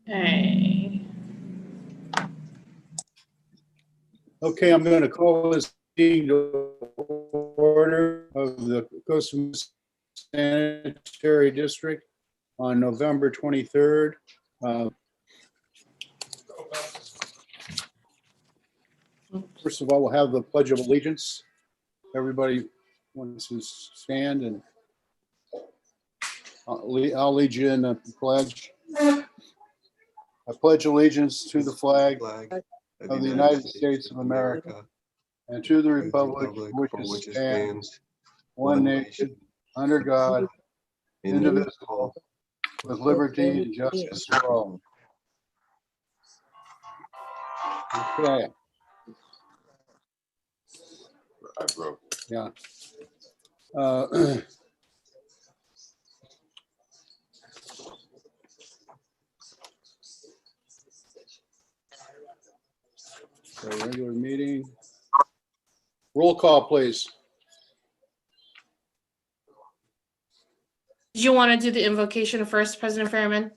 Okay. Okay, I'm going to call this meeting to order of the Coastal Sanitary District on November 23rd. First of all, we'll have the Pledge of Allegiance. Everybody wants to stand, and I'll lead you in the pledge. I pledge allegiance to the flag of the United States of America and to the republic which stands one nation under God, indivisible, with liberty and justice for all. Okay. I broke. Yeah. So regular meeting. Roll call, please. Did you want to do the invocation first, President Fairman?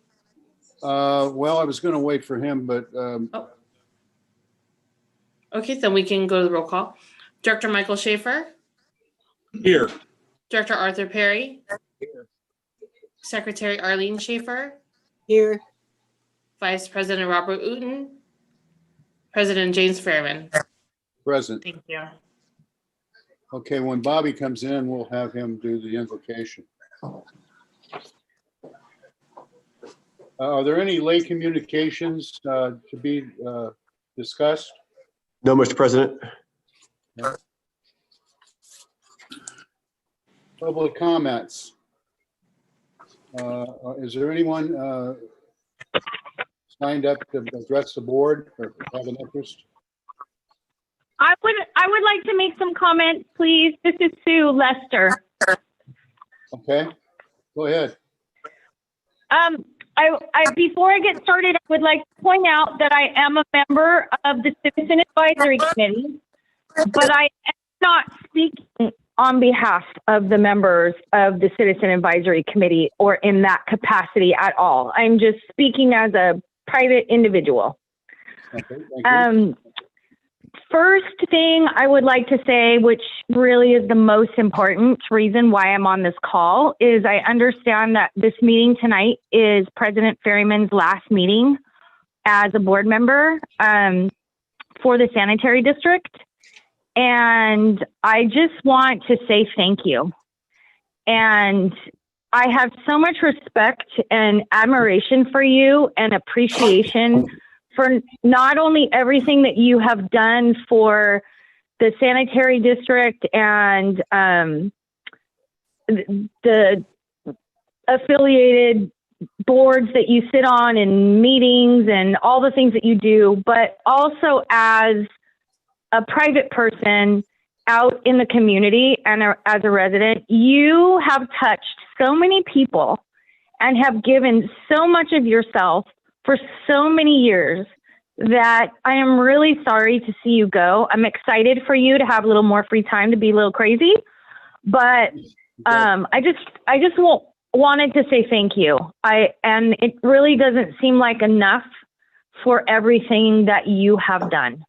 Well, I was going to wait for him, but Okay, then we can go to the roll call. Director Michael Schaefer. Here. Director Arthur Perry. Here. Secretary Arlene Schaefer. Here. Vice President Robert Uten. President James Fairman. Present. Thank you. Okay, when Bobby comes in, we'll have him do the invocation. Are there any late communications to be discussed? No, Mr. President. Public comments. Is there anyone signed up to address the board or have an interest? I would like to make some comments, please. This is Sue Lester. Okay, go ahead. Before I get started, I would like to point out that I am a member of the Citizen Advisory Committee, but I am not speaking on behalf of the members of the Citizen Advisory Committee or in that capacity at all. I'm just speaking as a private individual. Okay, thank you. First thing I would like to say, which really is the most important reason why I'm on this call, is I understand that this meeting tonight is President Ferryman's last meeting as a board member for the Sanitary District. And I just want to say thank you. And I have so much respect and admiration for you and appreciation for not only everything that you have done for the Sanitary District and the affiliated boards that you sit on and meetings and all the things that you do, but also as a private person out in the community and as a resident. You have touched so many people and have given so much of yourself for so many years that I am really sorry to see you go. I'm excited for you to have a little more free time to be a little crazy, but I just wanted to say thank you. And it really doesn't seem like enough for everything that you have done.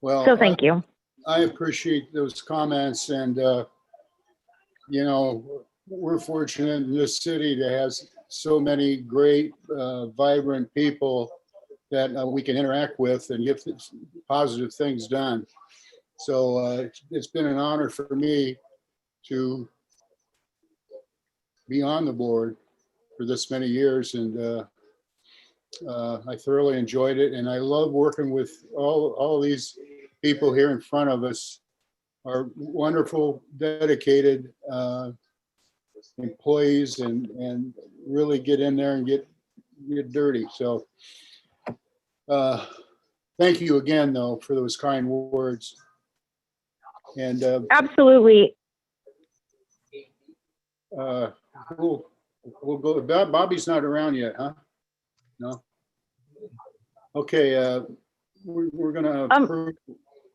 Well, so thank you. I appreciate those comments, and you know, we're fortunate in this city to have so many great, vibrant people that we can interact with and get positive things done. So it's been an honor for me to be on the board for this many years, and I thoroughly enjoyed it. And I love working with all these people here in front of us, are wonderful, dedicated employees, and really get in there and get dirty. So thank you again, though, for those kind words. And absolutely. We'll go. Bobby's not around yet, huh? No. Okay. We're gonna approve.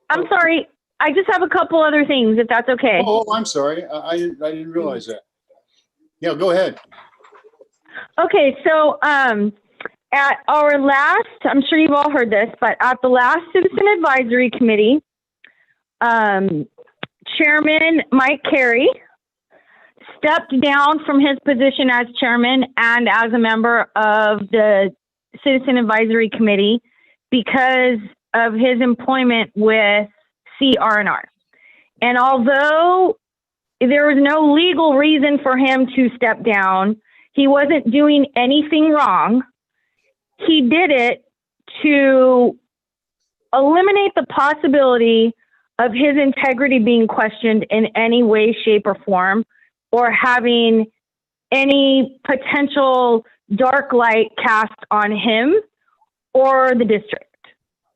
I'm sorry. I just have a couple other things, if that's okay. Oh, I'm sorry. I didn't realize that. Yeah, go ahead. Okay, so at our last, I'm sure you've all heard this, but at the last Citizen Advisory Committee, Chairman Mike Carey stepped down from his position as chairman and as a member of the Citizen Advisory Committee because of his employment with CR&R. And although there was no legal reason for him to step down, he wasn't doing anything wrong. He did it to eliminate the possibility of his integrity being questioned in any way, shape, or form, or having any potential dark light cast on him or the district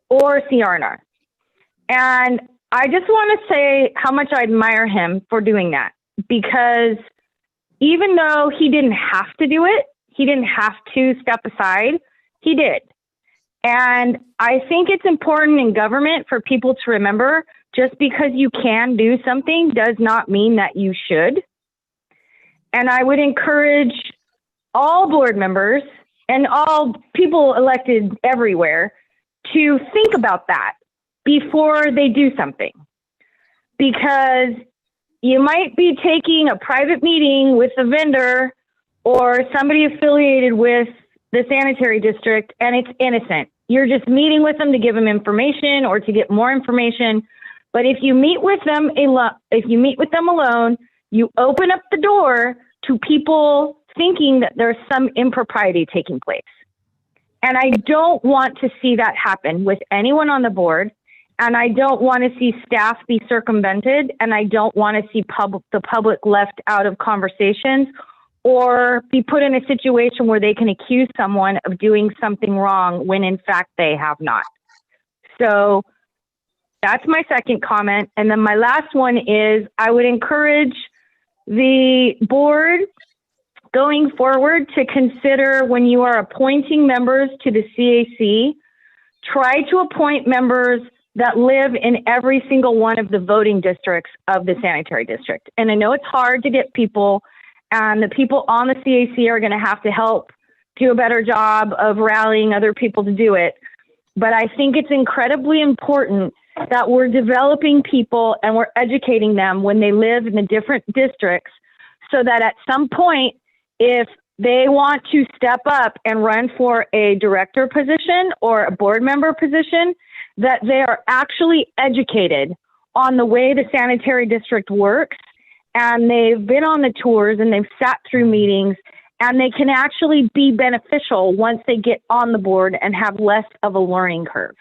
or CR&R. And I just want to say how much I admire him for doing that, because even though he didn't have to do it, he didn't have to step aside, he did. And I think it's important in government for people to remember, just because you can do something does not mean that you should. And I would encourage all board members and all people elected everywhere to think about that before they do something. Because you might be taking a private meeting with a vendor or somebody affiliated with the sanitary district and it's innocent. You're just meeting with them to give them information or to get more information. But if you meet with them alone, you open up the door to people thinking that there's some impropriety taking place. And I don't want to see that happen with anyone on the board. And I don't want to see staff be circumvented. And I don't want to see the public left out of conversations or be put in a situation where they can accuse someone of doing something wrong when in fact they have not. So that's my second comment. And then my last one is I would encourage the board going forward to consider, when you are appointing members to the CAC, try to appoint members that live in every single one of the voting districts of the sanitary district. And I know it's hard to get people, and the people on the CAC are going to have to help do a better job of rallying other people to do it. But I think it's incredibly important that we're developing people and we're educating them when they live in the different districts, so that at some point, if they want to step up and run for a director position or a board member position, that they are actually educated on the way the sanitary district works, and they've been on the tours and they've sat through meetings, and they can actually be beneficial once they get on the board and have less of a learning curve.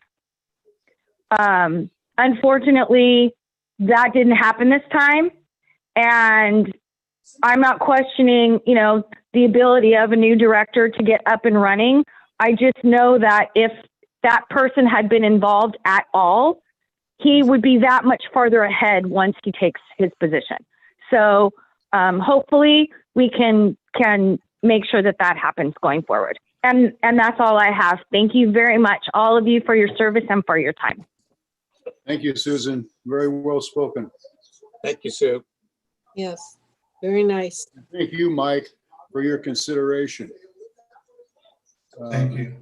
Unfortunately, that didn't happen this time, and I'm not questioning, the ability of a new director to get up and running. I just know that if that person had been involved at all, he would be that much farther ahead once he takes his position. So hopefully we can make sure that happens going forward. And that's all I have. Thank you very much, all of you, for your service and for your time. Thank you, Susan. Very well spoken. Thank you, Sue. Yes, very nice. Thank you, Mike, for your consideration. Thank you.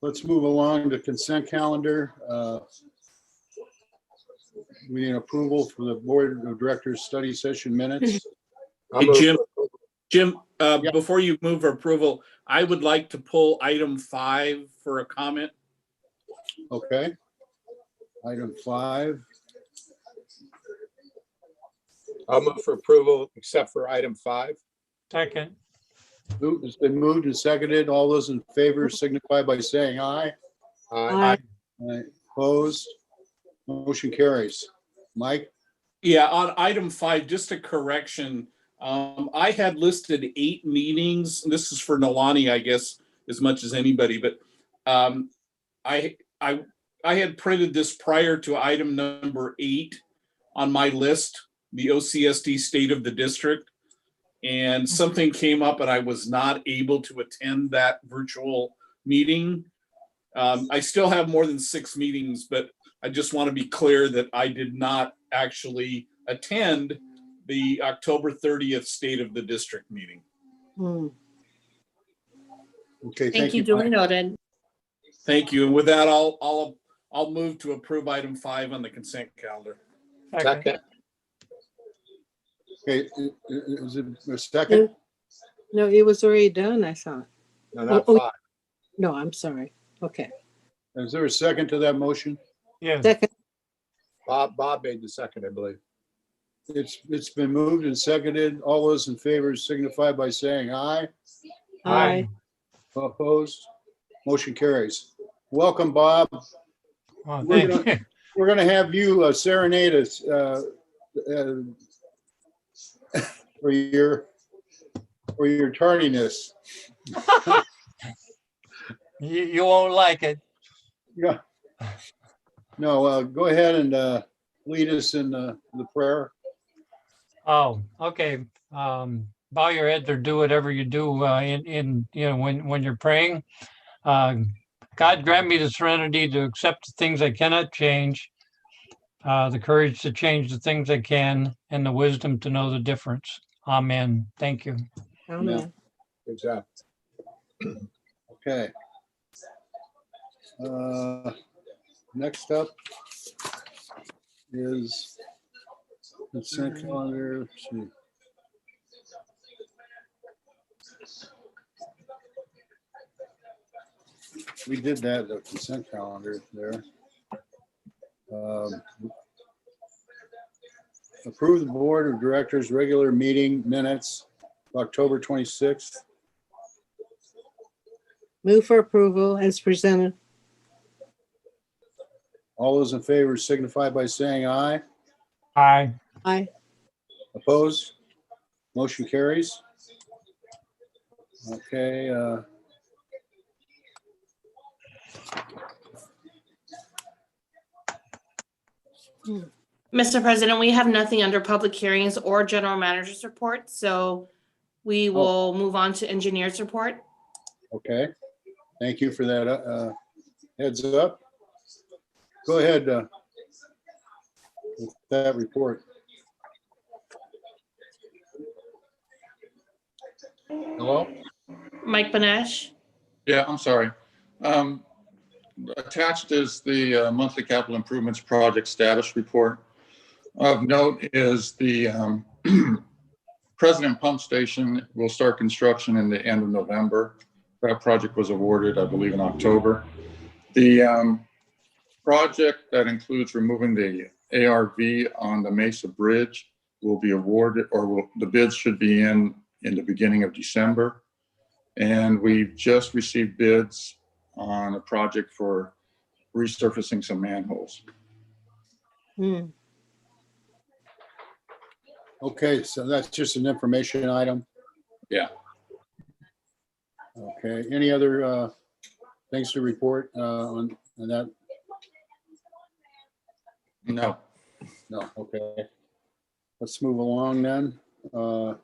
Let's move along to consent calendar. We need approval for the board of directors study session minutes. I'll Hey, move. Jim, Yeah. before you move for approval, I would like to pull item 5 for a comment. Okay. Item 5. I'll move for approval except for item 5. Second. It's been moved and seconded. All those in favor signify by saying aye. Aye. Aye. Opposed? Motion carries. Mike? Yeah, on item 5, just a correction. I had listed 8 meetings. This is for Nolani, I guess, as much as anybody, but I had printed this prior to item number 8 on my list, the OCSD State of the District. And something came up and I was not able to attend that virtual meeting. I still have more than 6 meetings, but I just want to be clear that I did not actually attend the October 30th State of the District meeting. Hmm. Okay, Thank you, duly noted. Thank you. And with that, I'll move to approve item 5 on the consent calendar. Second. Second. Okay, is it a second? No, it was already done, I thought. No, not Oh, 5. No, I'm sorry. Okay. Is there a second to that motion? Yes. Second, Bob made the second, I believe. It's been moved and seconded. All those in favor signify by saying aye. aye. Opposed? Motion carries. Welcome, Bob. Well, We're thank you. We're gonna have you serenade us for your tardiness. You won't like it. Yeah. No, go ahead and lead us in the prayer. Oh, okay. Bow your heads or do whatever you do in when you're praying. God grant me the serenity to accept the things I cannot change, the courage to change the things I can, and the wisdom to know the difference. Amen. Thank you. Amen. Good job. Okay. Next up is consent calendar. Let's see. We did that, the consent calendar there. Approve the Board of Directors' regular meeting minutes, October 26th. Move for approval as presented. All those in favor signify by saying aye. Aye. Aye. Opposed? Motion carries. Okay. Mr. President, we have nothing under public hearings or general manager's report, so we will move on to engineer's report. Okay. Thank you for that heads up. Go ahead with that report. Hello? Mike Benesh. Yeah, I'm sorry. Attached is the monthly capital improvements project status report. Of note is the President Pump Station will start construction in the end of November. That project was awarded, I believe, in October. The project that includes removing the ARV on the Mesa Bridge will be awarded, or the bids should be in the beginning of December. And we've just received bids on a project for resurfacing some manholes. Hmm. Okay, so that's just an information item. Yeah. Okay, any other things to report on that? No. No, okay. Let's move along then. Are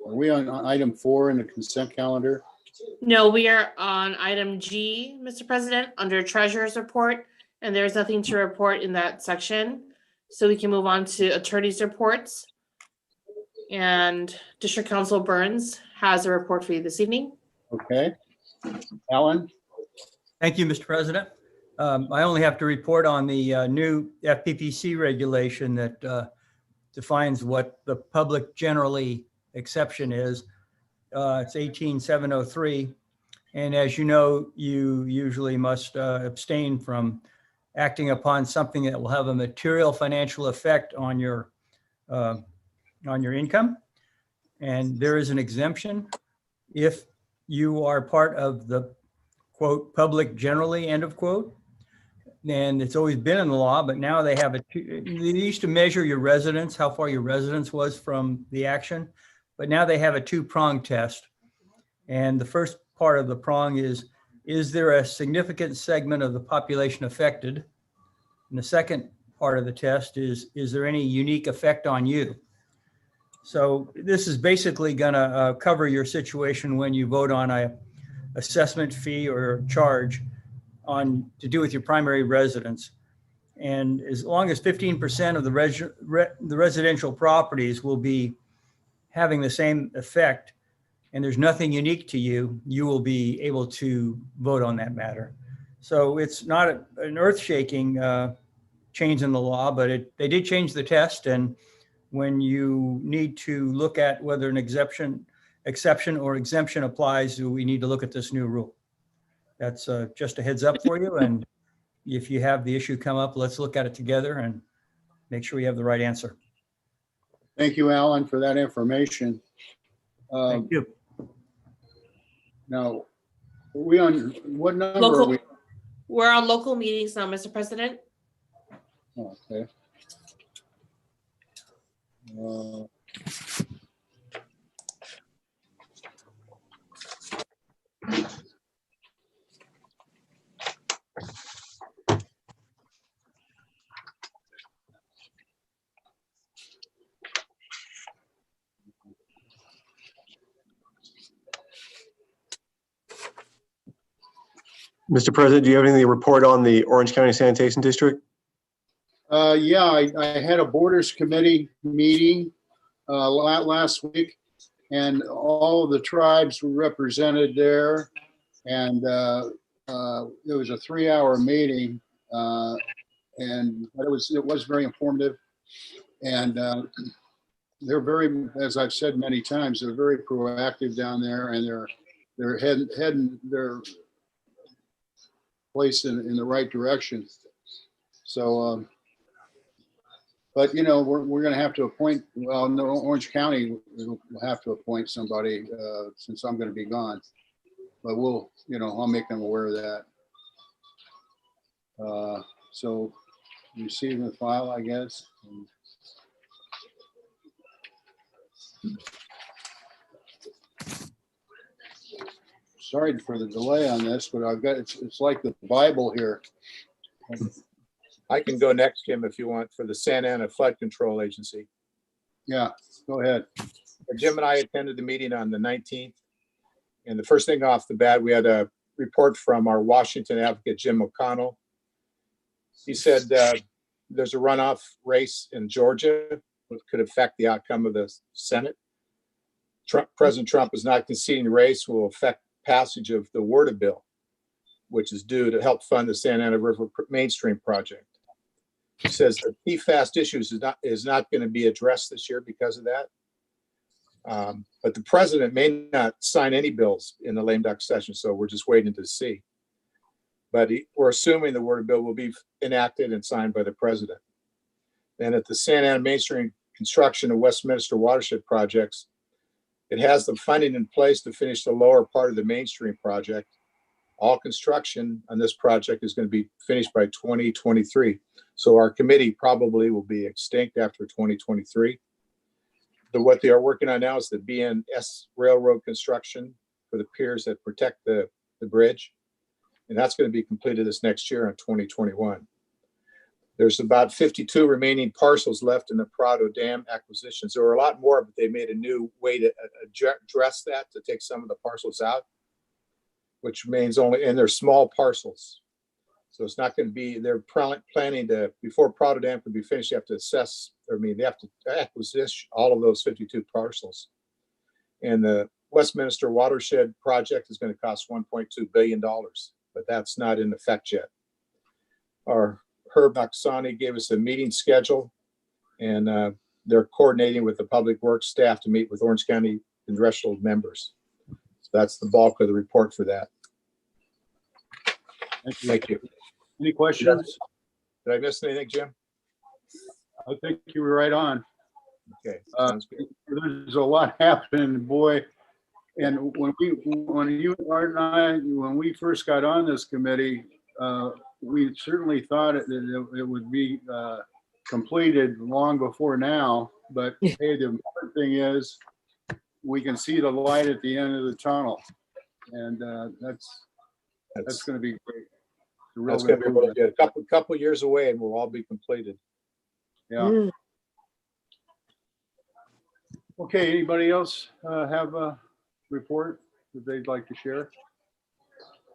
we on item 4 in the consent calendar? No, we are on item G, Mr. President, under treasurer's report, and there's nothing to report in that section. So we can move on to attorney's reports. And District Counsel Burns has a report for you this evening. Okay. Alan? Thank you, Mr. President. I only have to report on the new FPPC regulation that defines what the public generally exception is. It's 18703. And as you know, you usually must abstain from acting upon something that will have a material financial effect on your income. And there is an exemption if you are part of the quote public generally end of quote. And it's always been in the law, but now they have they used to measure your residence, how far your residence was from the action, but now they have a 2-prong test. And the first part of the prong is there a significant segment of the population affected? And the second part of the test is there any unique effect on you? So this is basically gonna cover your situation when you vote on a assessment fee or charge to do with your primary residence. And as long as 15% of the residential properties will be having the same effect and there's nothing unique to you, you will be able to vote on that matter. So it's not an earth-shaking change in the law, but they did change the test. And when you need to look at whether an exception or exemption applies, we need to look at this new rule. That's just a heads up for you. And if you have the issue come up, let's look at it together and make sure we have the right answer. Thank you, Alan, for that information. Thank you. Now, are we on, what number are Local, we? we're on local meetings now, Mr. President. Okay. Mr. President, do you have anything to report on the Orange County Sanitation District? Yeah, I had a Borders Committee meeting last week, and all of the tribes were represented there. And it was a 3-hour meeting, and it was very informative. And they're very, as I've said many times, they're very proactive down there, and they're heading their place in the right direction. So, but you know, we're going to have to appoint. Well, no, Orange County will have to appoint somebody since I'm going to be gone. But we'll, you know, I'll make them aware of that. So, receive the file, I guess. Sorry for the delay on this, but I've got it's like the Bible here. I can go next, Jim, if you want, for the Santa Ana Flood Control Agency. Yeah, go ahead. Jim and I attended the meeting on the 19th. And the first thing off the bat, we had a report from our Washington advocate, Jim O'Connell. He said there's a runoff race in Georgia that could affect the outcome of the Senate. President Trump is not conceding the race will affect passage of the WRDA bill, which is due to help fund the Santa Ana River Mainstream project. He says the PFAS issues is not going to be addressed this year because of that. But the president may not sign any bills in the lame duck session, so we're just waiting to see. But we're assuming the WRDA bill will be enacted and signed by the president. And at the Santa Ana Mainstream construction and Westminster watershed projects, it has the funding in place to finish the lower part of the Mainstream project. All construction on this project is going to be finished by 2023. So our committee probably will be extinct after 2023. What they are working on now is the BNS railroad construction for the piers that protect the bridge. And that's going to be completed this next year in 2021. There's about 52 remaining parcels left in the Prado Dam acquisitions. There were a lot more, but they made a new way to address that, to take some of the parcels out, which remains only, and they're small parcels. So it's not going to be, they're planning to, before Prado Dam can be finished, you have to assess, they have to acquisition all of those 52 parcels. And the Westminster watershed project is going to cost $1.2 billion, but that's not in effect yet. Our Herb Naksani gave us a meeting schedule, and they're coordinating with the public works staff to meet with Orange County congressional members. So that's the bulk of the report for that. Thank you. Any questions? Did I miss anything, Jim? I think you were right on. Okay, sounds good. There's a lot happening, boy. And when you, Art and I, when we first got on this committee, we certainly thought it would be completed long before now. But hey, the important thing is we can see the light at the end of the tunnel, and that's going to be great. That's going to be really good. A couple years away, and we'll all be completed. Yeah. Okay. Anybody else have a report that they'd like to share?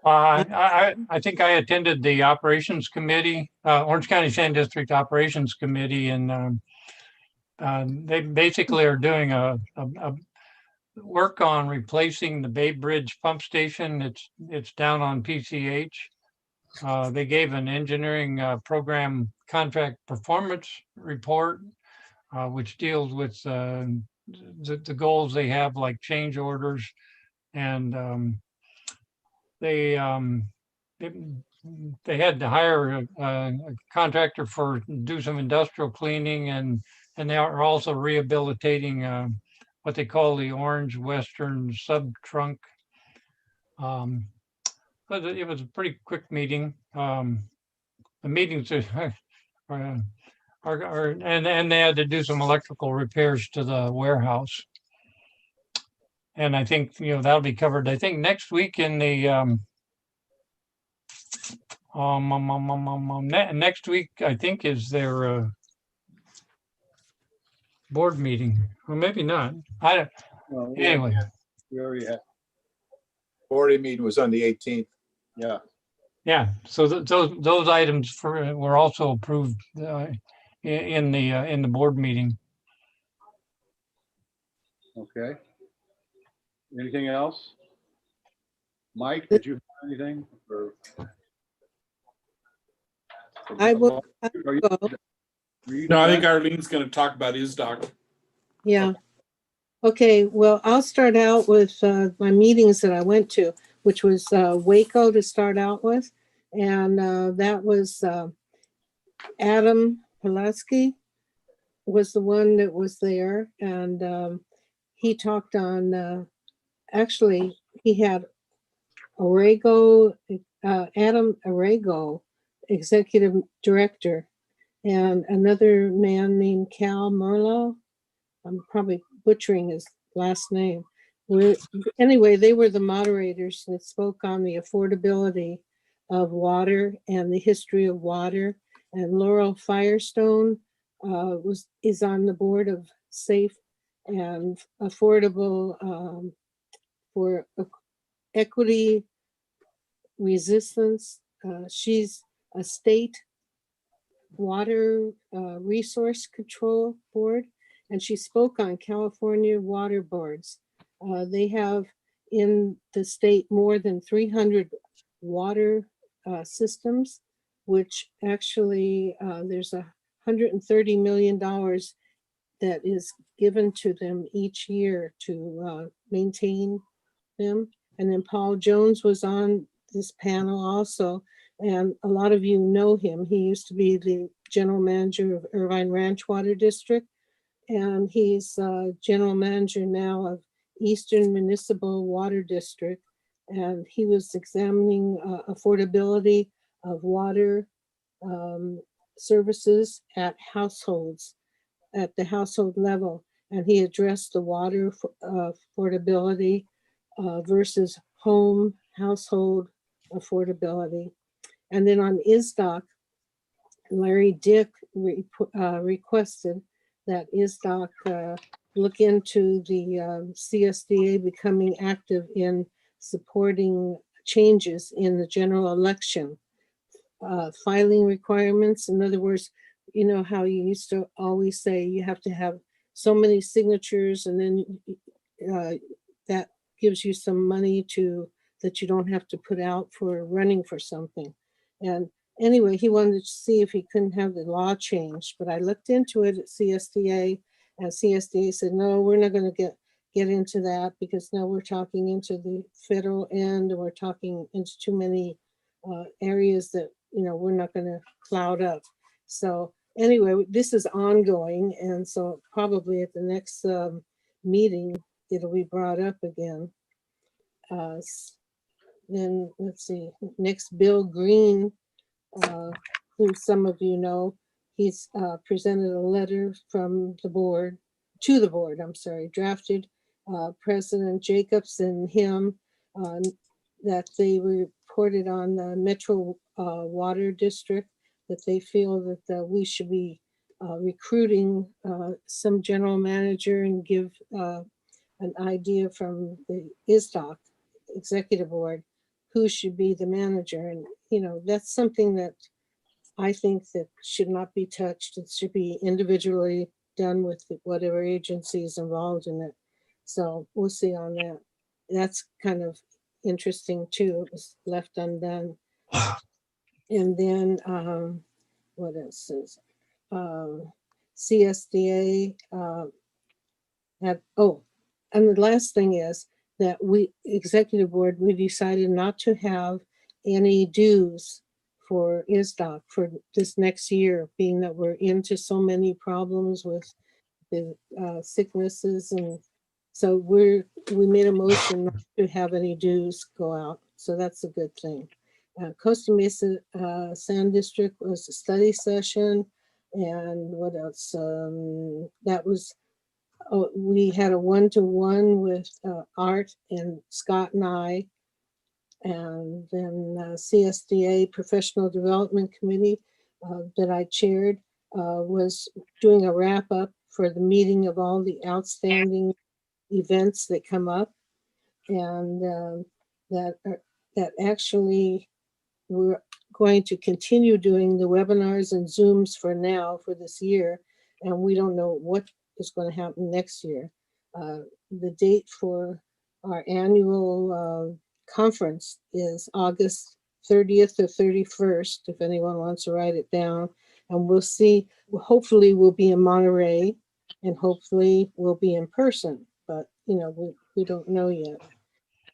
I think I attended the operations committee, Orange County Sand District Operations Committee, and They basically are doing a work on replacing the Bay Bridge pump station. It's down on PCH. They gave an engineering program contract performance report, which deals with the goals they have, like change orders, and they had to hire a contractor for do some industrial cleaning, and they are also rehabilitating what they call the Orange Western Sub Trunk. But it was a pretty quick meeting. The meetings are and they had to do some electrical repairs to the warehouse. And I think, that'll be covered, I think, next week in the next week, I think, is their board meeting, or maybe not. I don't, Well, anyway. We already had, Board meeting was on the 18th. yeah. Yeah, so those items were also approved in the board meeting. Okay. Anything else? Mike, did you have anything? Or- I will, Are you- go. were you No, I think done? Arlene's going to talk about his doc. Yeah. Okay, well, I'll start out with my meetings that I went to, which was Waco to start out with. And that was Adam Pulaski was the one that was there. And he talked on, actually, he had Arago, Adam Arago, executive director, and another man named Cal Merlo. I'm probably butchering his last name. Anyway, they were the moderators that spoke on the affordability of water and the history of water. And Laurel Firestone is on the board of Safe and Affordable for Equity Resistance. She's a state water resource control board, and she spoke on California water boards. They have in the state more than 300 water systems, which actually there's $130 million that is given to them each year to maintain them. And then Paul Jones was on this panel also, and a lot of you know him. He used to be the general manager of Irvine Ranch Water District, and he's general manager now of Eastern Municipal Water District. And he was examining affordability of water services at households, at the household level. And he addressed the water affordability versus home household affordability. And then on ISDOC, Larry Dick requested that ISDOC look into the CSDA becoming active in supporting changes in the general election. Filing requirements, in other words, you know how you used to always say you have to have so many signatures, and then that gives you some money that you don't have to put out for running for something. And anyway, he wanted to see if he couldn't have the law changed, but I looked into it at CSDA, and CSDA said, no, we're not going to get into that, because now we're talking into the federal end, and we're talking into too many areas that, we're not going to cloud up. So anyway, this is ongoing, and so probably at the next meeting, it'll be brought up again. Then let's see, next, Bill Green, who some of you know, he's presented a letter from the board, to the board, drafted President Jacobs and him, that they reported on the Metro Water District, that they feel that we should be recruiting some general manager and give an idea from the ISDOC executive board who should be the manager. And, that's something that I think that should not be touched. It should be individually done with whatever agency is involved in it. So we'll see on that. That's kind of interesting too. It was left undone. And then what else is CSDA had, oh, and the last thing is that we, executive board, we decided not to have any dues for ISDOC for this next year, being that we're into so many problems with the sicknesses. And so we made a motion not to have any dues go out. So that's a good thing. Costa Mesa Sand District was a study session. And what else? That was, oh, we had a one-to-one with Art and Scott and I. And then CSDA Professional Development Committee that I chaired was doing a wrap-up for the meeting of all the outstanding events that come up. And that actually we're going to continue doing the webinars and Zooms for now for this year. And we don't know what is going to happen next year. The date for our annual conference is August 30th or 31st, if anyone wants to write it down. And we'll see, hopefully we'll be in Monterey and hopefully we'll be in person, but you know, we don't know yet.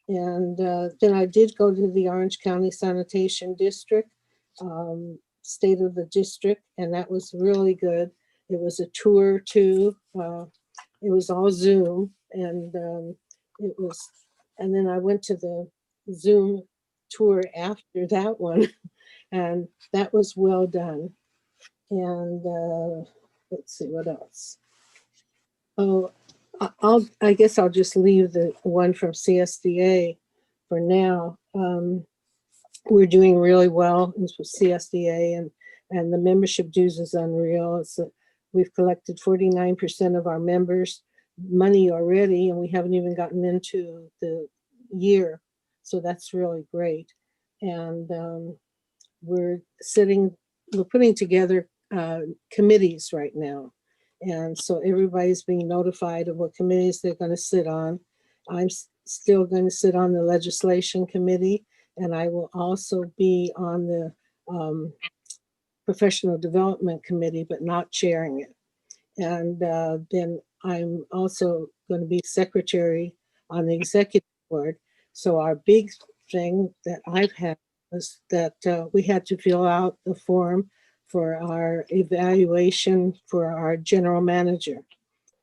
And then I did go to the Orange County Sanitation District, state of the district, and that was really good. It was a tour too. It was all Zoom, and and then I went to the Zoom tour after that one, and that was well done. And let's see what else. Oh, I guess I'll just leave the one from CSDA for now. We're doing really well with CSDA, and the membership dues is unreal. We've collected 49% of our members' money already, and we haven't even gotten into the year. So that's really great. And we're putting together committees right now. And so everybody's being notified of what committees they're going to sit on. I'm still going to sit on the legislation committee, and I will also be on the professional development committee, but not chairing it. And then I'm also going to be secretary on the executive board. So our big thing that I've had was that we had to fill out the form for our evaluation for our general manager,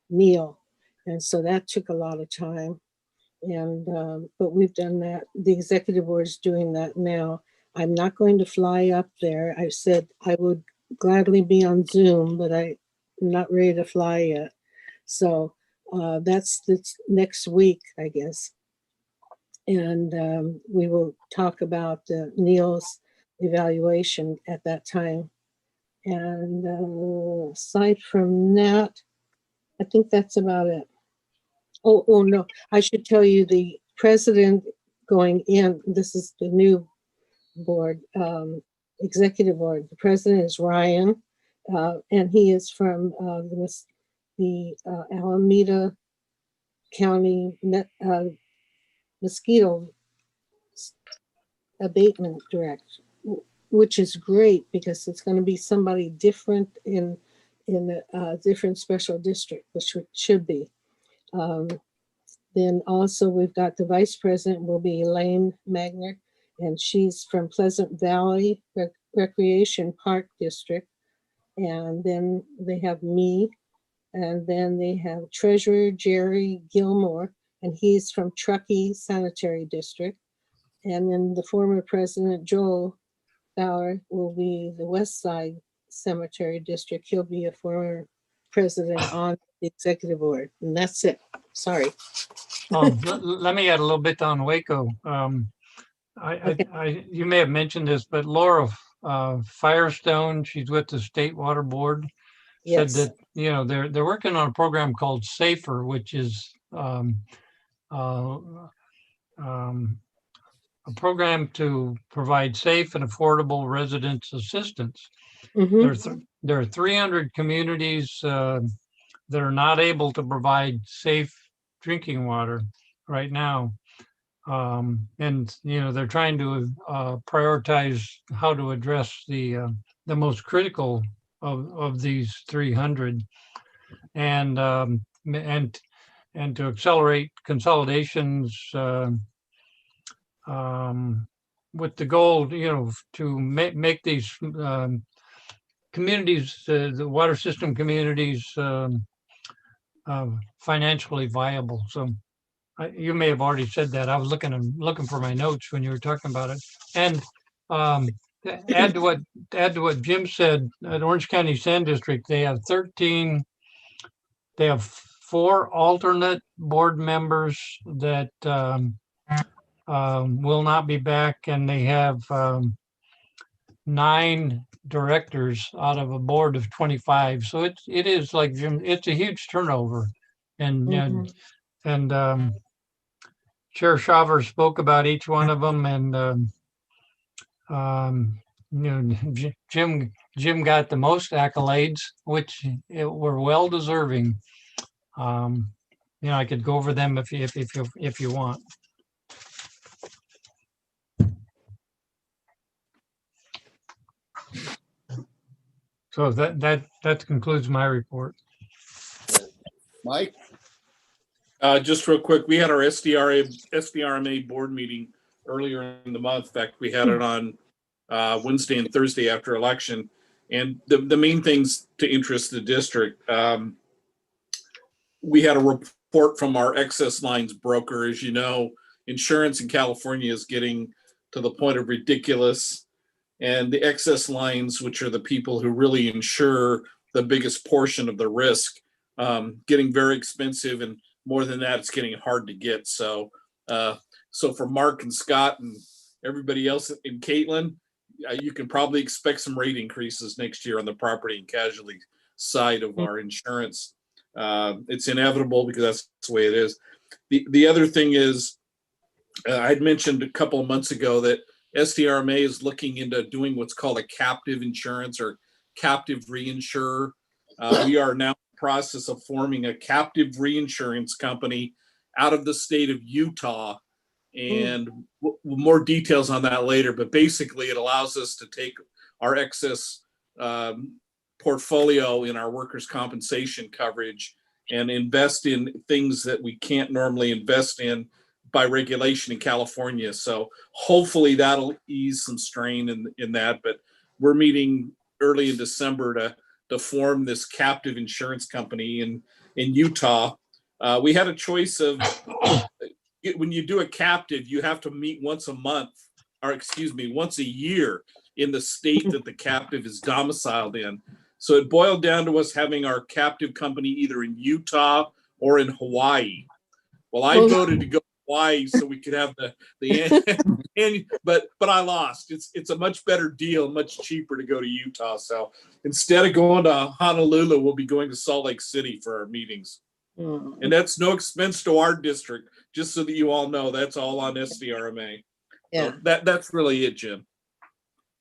Neil. And so that took a lot of time. And but we've done that. The executive board is doing that now. I'm not going to fly up there. I said I would gladly be on Zoom, but I'm not ready to fly yet. So that's next week, I guess. And we will talk about Neil's evaluation at that time. And aside from that, I think that's about it. Oh no, I should tell you the president going in, this is the new board, executive board. The president is Ryan, and he is from the Alameda County Mosquito Abatement Director, which is great because it's going to be somebody different in a different special district, which should be. Then also we've got the vice president will be Elaine Magner, and she's from Pleasant Valley Recreation Park District. And then they have me, and then they have Treasurer Jerry Gilmore, and he's from Truckee Sanitary District. And then the former president, Joel Bauer, will be the West Side Cemetery District. He'll be a former president on the executive board. And that's it. Sorry. Let me add a little bit on Waco. You may have mentioned this, but Laura Firestone, she's with the State Water Board, said Yes. that, you know, they're working on a program called SAFER, which is a program to provide safe and affordable residence assistance. Mhm. There are 300 communities that are not able to provide safe drinking water right now. And, you know, they're trying to prioritize how to address the most critical of these 300. And to accelerate consolidations with the goal, you know, to make these communities, the water system communities, financially viable. So you may have already said that. I was looking for my notes when you were talking about it. And add to what Jim said, at Orange County Sand District, they have 4 alternate board members that will not be back, and they have 9 directors out of a board of 25. So it is like Jim, it's a huge turnover. And Chair Shaver spoke about each one of them, and you know, Jim got the most accolades, which were well deserving. You know, I could go over them if you want. So that concludes my report. Mike? Just real quick, we had our SDRMA board meeting earlier in the month. In fact, we had it on Wednesday and Thursday after election. And the main things to interest the district, we had a report from our excess lines broker. As you know, insurance in California is getting to the point of ridiculous. And the excess lines, which are the people who really insure the biggest portion of the risk, getting very expensive, and more than that, it's getting hard to get. So for Mark and Scott and everybody else in Caitlin, you can probably expect some rate increases next year on the property and casualty side of our insurance. It's inevitable because that's the way it is. The other thing is, I'd mentioned a couple of months ago that SDRMA is looking into doing what's called a captive insurance or captive reinsurer. We are now in the process of forming a captive reinsurance company out of the state of Utah, and more details on that later. But basically, it allows us to take our excess portfolio in our workers' compensation coverage and invest in things that we can't normally invest in by regulation in California. So hopefully that'll ease some strain in that. But we're meeting early in December to form this captive insurance company in Utah. We had a choice of, when you do a captive, you have to meet once a year in the state that the captive is domiciled in. So it boiled down to us having our captive company either in Utah or in Hawaii. Well, I voted to go to Hawaii so we could have but I lost. It's a much better deal, much cheaper to go to Utah. So instead of going to Honolulu, we'll be going to Salt Lake City for our meetings. And that's no expense to our district, just so that you all know. That's all on SDRMA. Yeah. So that's really it, Jim.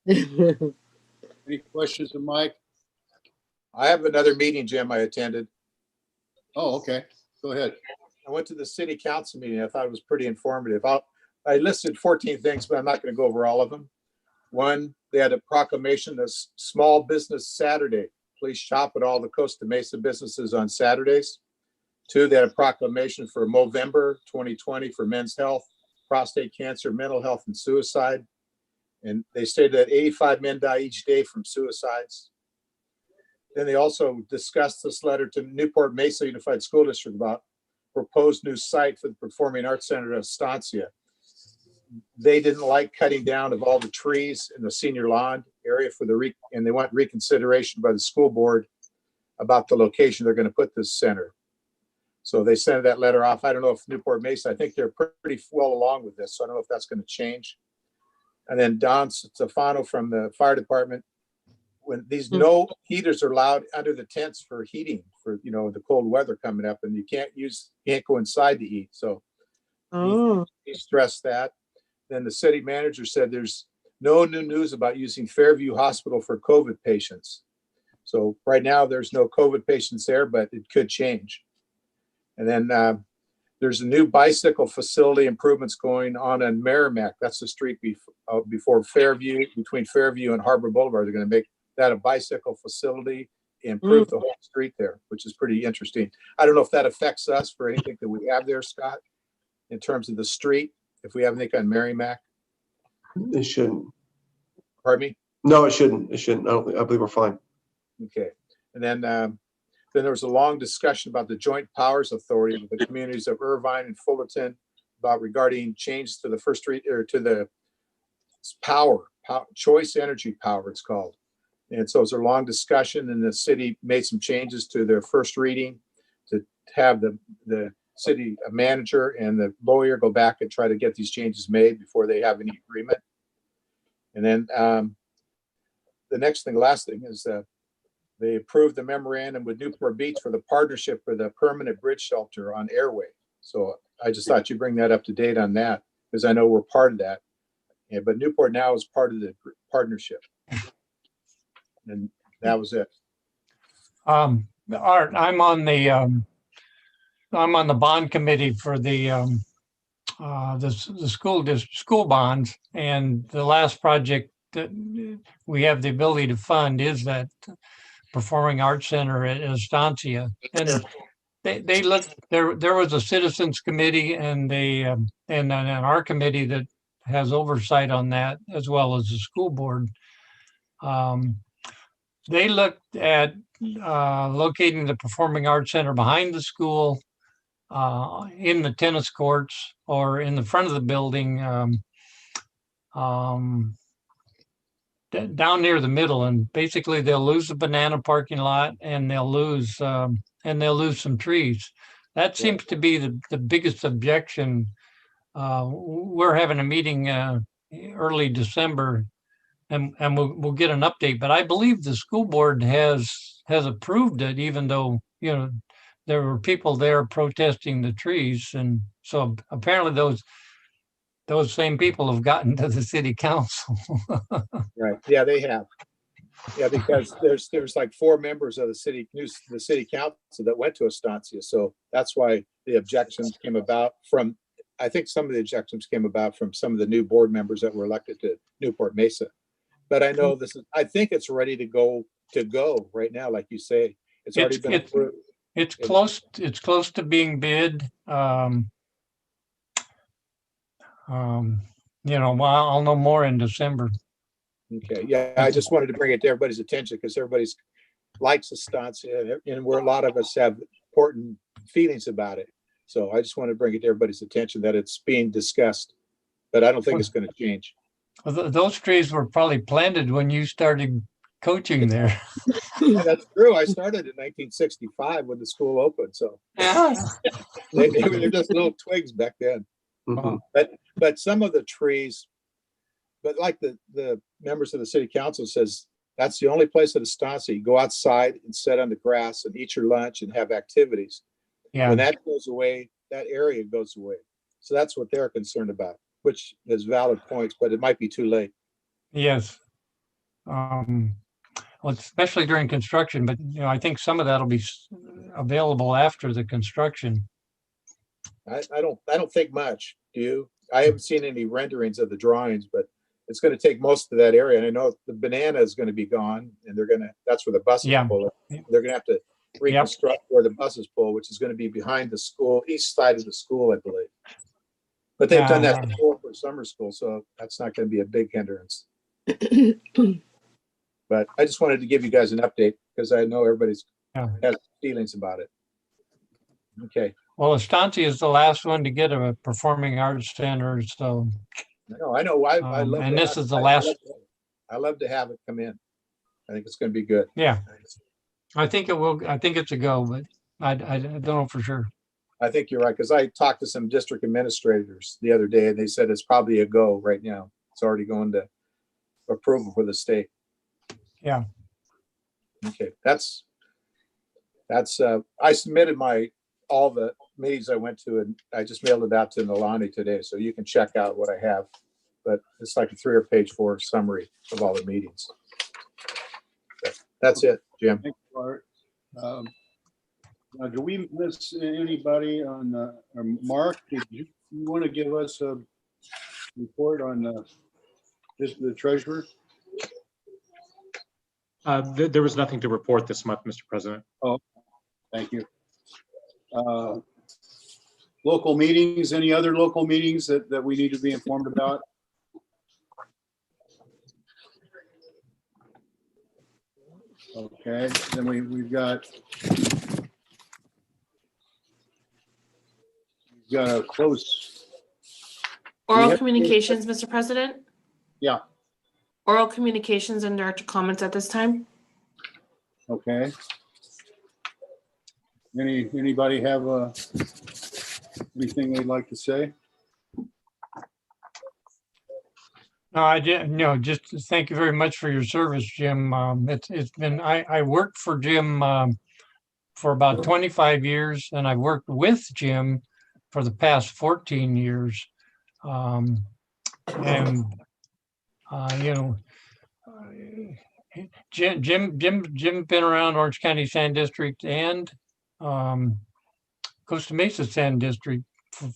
Any questions of Mike? I have another meeting, Jim, I attended. Oh, okay. Go ahead. I went to the city council meeting. I thought it was pretty informative. I listed 14 things, but I'm not going to go over all of them. One, they had a proclamation of Small Business Saturday. Please shop at all the Costa Mesa businesses on Saturdays. 2, they had a proclamation for Movember 2020 for men's health, prostate cancer, mental health, and suicide. And they stated that 85 men die each day from suicides. Then they also discussed this letter to Newport Mesa Unified School District about proposed new site for the Performing Arts Center at Estancia. They didn't like cutting down of all the trees in the senior lawn area and they want reconsideration by the school board about the location they're going to put this center. So they sent that letter off. I don't know if Newport Mesa, I think they're pretty well along with this. So I don't know if that's going to change. And then Don Stefano from the fire department, when these no heaters are allowed under the tents for heating for, the cold weather coming up, and you can't go inside to eat. So he stressed that. Then the city manager said there's no new news about using Fairview Hospital for COVID patients. So right now, there's no COVID patients there, but it could change. And then there's a new bicycle facility improvements going on in Merrimack. That's the street before Fairview, between Fairview and Harbor Boulevard. They're going to make that a bicycle facility, improve the whole street there, which is pretty interesting. I don't know if that affects us for anything that we have there, Scott, in terms of the street, if we have anything on Merrimack. It shouldn't. Pardon me? No, it shouldn't. It shouldn't. I believe we're fine. Okay. And then there was a long discussion about the Joint Powers Authority with the communities of Irvine and Fullerton regarding changes to the first street or to the choice energy power, it's called. And so it was a long discussion, and the city made some changes to their first reading to have the city manager and the lawyer go back and try to get these changes made before they have any agreement. And then the last thing is they approved the memorandum with Newport Beach for the partnership for the permanent bridge shelter on Airway. So I just thought you'd bring that up to date on that, because I know we're part of that. Yeah, but Newport now is part of the partnership. And that was it. Art, I'm on the bond committee for the school bonds, and the last project that we have the ability to fund is that Performing Arts Center at Estancia. And they looked there was a citizens committee and our committee that has oversight on that, as well as the school board. They looked at locating the Performing Arts Center behind the school, in the tennis courts, or in the front of the building, down near the middle. And basically they'll lose the banana parking lot, and they'll lose some trees. That seems to be the biggest objection. We're having a meeting early December, and we'll get an update. But I believe the school board has approved it, even though, there were people there protesting the trees. And so apparently those same people have gotten to the city council. Right. Yeah, they have. Yeah, because there's like 4 members of the city council that went to Estancia. So that's why the objections came about from, I think some of the objections came about from some of the new board members that were elected to Newport Mesa. But I know I think it's ready to go right now, like you say. It's already been approved. It's close to being bid. I'll know more in December. Okay, yeah, I just wanted to bring it to everybody's attention because everybody's likes Estancia, and where a lot of us have important feelings about it. So I just want to bring it to everybody's attention that it's being discussed, but I don't think it's going to change. Well, those trees were probably planted when you started coaching there. Yeah, that's true. I started in 1965 when the school opened, so Yeah. they were just little twigs back then. Mhm. But some of the trees, but like the members of the city council says, that's the only place at Estancia you go outside and sit on the grass and eat your lunch and have activities. Yeah. When that goes away, that area goes away. So that's what they're concerned about, which is valid points, but it might be too late. Yes. Well, especially during construction, but I think some of that'll be available after the construction. I don't think much. Do you? I haven't seen any renderings of the drawings, but it's going to take most of that area. And I know the banana is going to be gone, and that's where the buses pull it. They're going to have to reconstruct where the buses pull, which is going to be behind the school, east side of the school, I believe. But they've done that before for summer school, so that's not going to be a big hindrance. But I just wanted to give you guys an update because I know everybody's has feelings about it. Okay. Well, Estancia is the last one to get a performing arts center, so. I know. I love. And this is the last. I love to have it come in. I think it's going to be good. Yeah, I think it will. I think it's a go, but I don't know for sure. I think you're right because I talked to some district administrators the other day, and they said it's probably a go right now. It's already going to approval for the state. Yeah. Okay, that's. I submitted all the meetings I went to, and I just mailed it out to Nalani today, so you can check out what I have. But it's like a 3 or page 4 summary of all the meetings. That's it, Jim. Thank you, Art. Now, do we miss anybody on, Mark, did you want to give us a report on just the treasurer? There was nothing to report this month, Mr. President. Thank you. Local meetings, any other local meetings that we need to be informed about? Okay, then we've got a close. Oral have- communications, Mr. President? Yeah. Oral communications and direct comments at this time? Okay. Anybody have anything they'd like to say? No, just thank you very much for your service, Jim. It's been, I worked for Jim for about 25 years, and I worked with Jim for the past 14 years. And Jim been around Orange County Sand District and Costa Mesa Sand District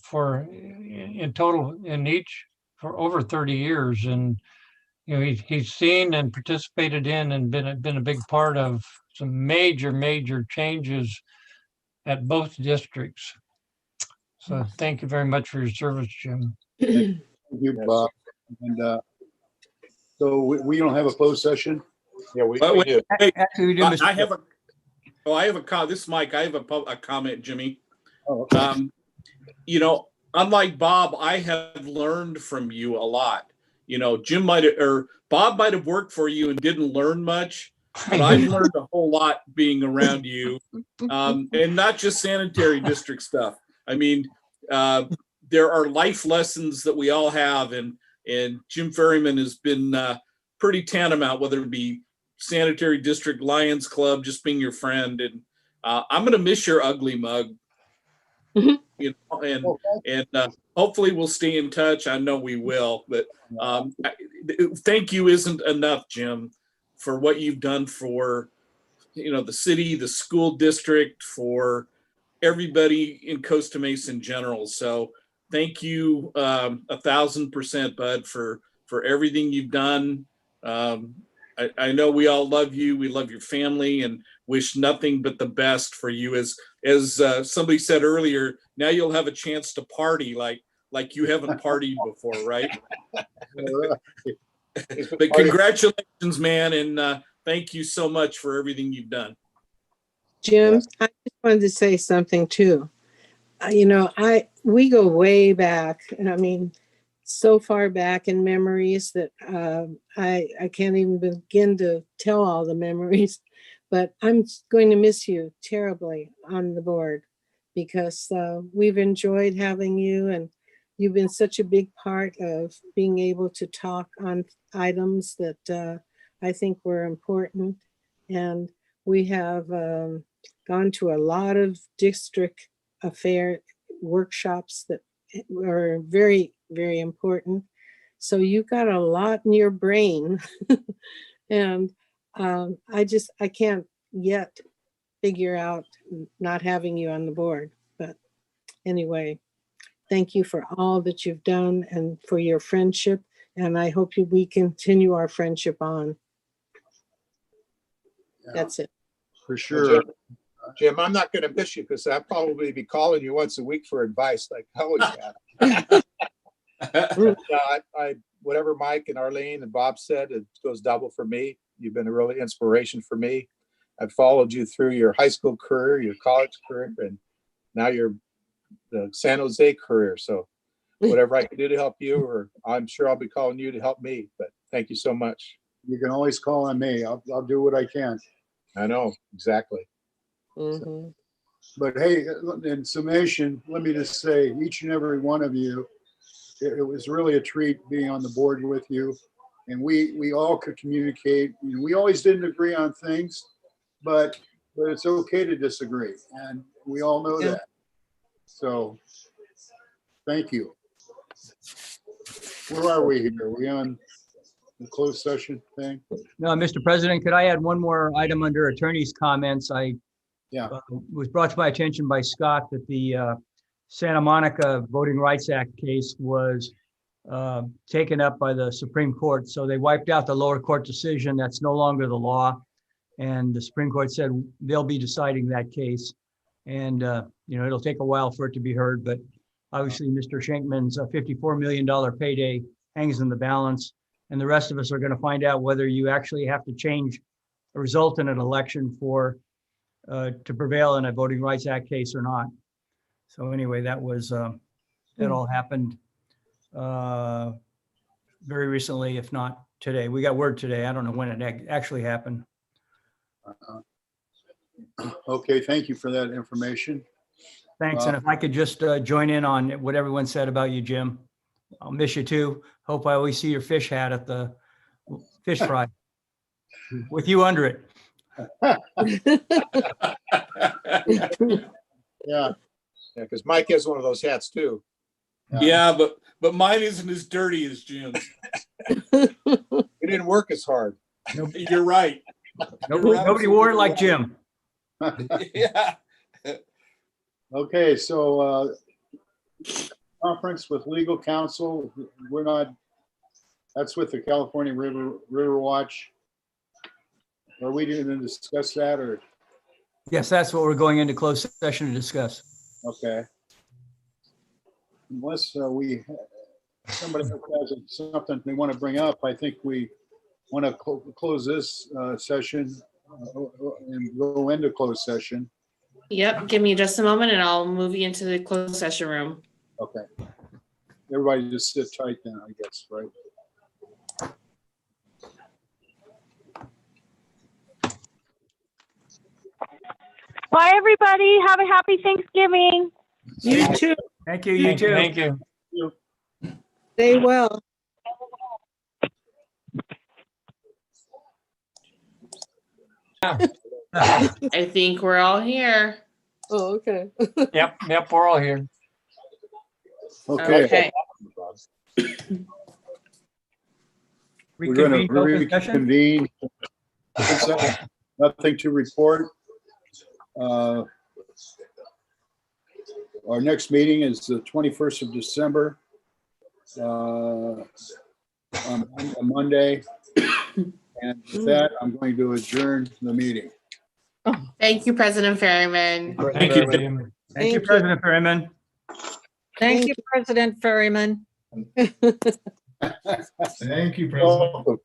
for in total in each for over 30 years. And he's seen and participated in and been a big part of some major changes at both districts. So thank you very much for your service, Jim. Thank you, Bob. And so we don't have a closed session? Yeah, we Wait, do. Actually, we do, Mr. I have this is Mike. I have a comment, Jimmy. Oh, okay. Unlike Bob, I have learned from you a lot. Jim might have, or Bob might have worked for you and didn't learn much, but I've learned a whole lot being around you, and not just sanitary district stuff. I mean, there are life lessons that we all have, and Jim Ferryman has been pretty tantamount, whether it be sanitary district, Lions Club, just being your friend. And I'm going to miss your ugly mug. And hopefully we'll stay in touch. I know we will, but thank you isn't enough, Jim, for what you've done for the city, the school district, for everybody in Costa Mesa in general. So thank you 1,000%, Bud, for everything you've done. I know we all love you. We love your family and wish nothing but the best for you. As somebody said earlier, now you'll have a chance to party like you haven't partied before, right? But congratulations, man, and thank you so much for everything you've done. Jim, Yes. I just wanted to say something too. We go way back, and I mean, so far back in memories that I can't even begin to tell all the memories, but I'm going to miss you terribly on the board because we've enjoyed having you, and you've been such a big part of being able to talk on items that I think were important. And we have gone to a lot of district affair workshops that are very, very important. So you've got a lot in your brain. And I can't yet figure out not having you on the board. But anyway, thank you for all that you've done and for your friendship. And I hope we continue our friendship on. Yeah, That's it. for sure. Jim, I'm not going to miss you because I'll probably be calling you once a week for advice, like I always have. Whatever Mike and Arlene and Bob said, it goes double for me. You've been a really inspiration for me. I've followed you through your high school career, your college career, and now the San Jose career. So whatever I can do to help you, or I'm sure I'll be calling you to help me. But thank you so much. You can always call on me. I'll do what I can. I know, exactly. Mhm. But hey, in summation, let me just say, each and every one of you, it was really a treat being on the board with you. And we all could communicate. We always didn't agree on things, but it's okay to disagree. And we all know Yeah. that. So thank you. Where are we here? Are we on the closed session thing? No, Mr. President, could I add one more item under attorney's comments? Yeah. Was brought to my attention by Scott that the Santa Monica Voting Rights Act case was taken up by the Supreme Court. So they wiped out the lower court decision. That's no longer the law. And the Supreme Court said they'll be deciding that case. And, it'll take a while for it to be heard, but obviously Mr. Schenkman's $54 million payday hangs in the balance. And the rest of us are going to find out whether you actually have to change a result in an election to prevail in a Voting Rights Act case or not. So anyway, that all happened very recently, if not today. We got word today. I don't know when it actually happened. Okay, thank you for that information. Thanks. And if I could just join in on what everyone said about you, Jim. I'll miss you too. Hope I always see your fish hat at the fish fry with you under it. Yeah, because Mike has one of those hats too. Yeah, but mine isn't as dirty as Jim's. It didn't work as hard. You're right. Nobody wore it like Jim. Yeah. okay, so conference with legal counsel, that's with the California River Watch. Are we going to discuss that or? Yes, that's what we're going into closed session to discuss. Okay. Unless somebody else has something they want to bring up, I think we want to close this session and go into closed session. Yep, give me just a moment and I'll move you into the closed session room. Okay. Everybody just sit tight then, I guess, right? Bye, everybody. Have a happy Thanksgiving. You too. Thank you. You too. Thank you. Stay well. I think we're all here. Oh, okay. Yep, we're all here. Okay. Okay. We're going to Reconvene closed session? reconvene. Nothing to report. Our next meeting is the 21st of December, on a Monday. And with that, I'm going to adjourn the meeting. Thank you, President Ferryman. Thank you, Jim. Thank you, President Perryman. Thank you, President Ferryman. Thank you, President.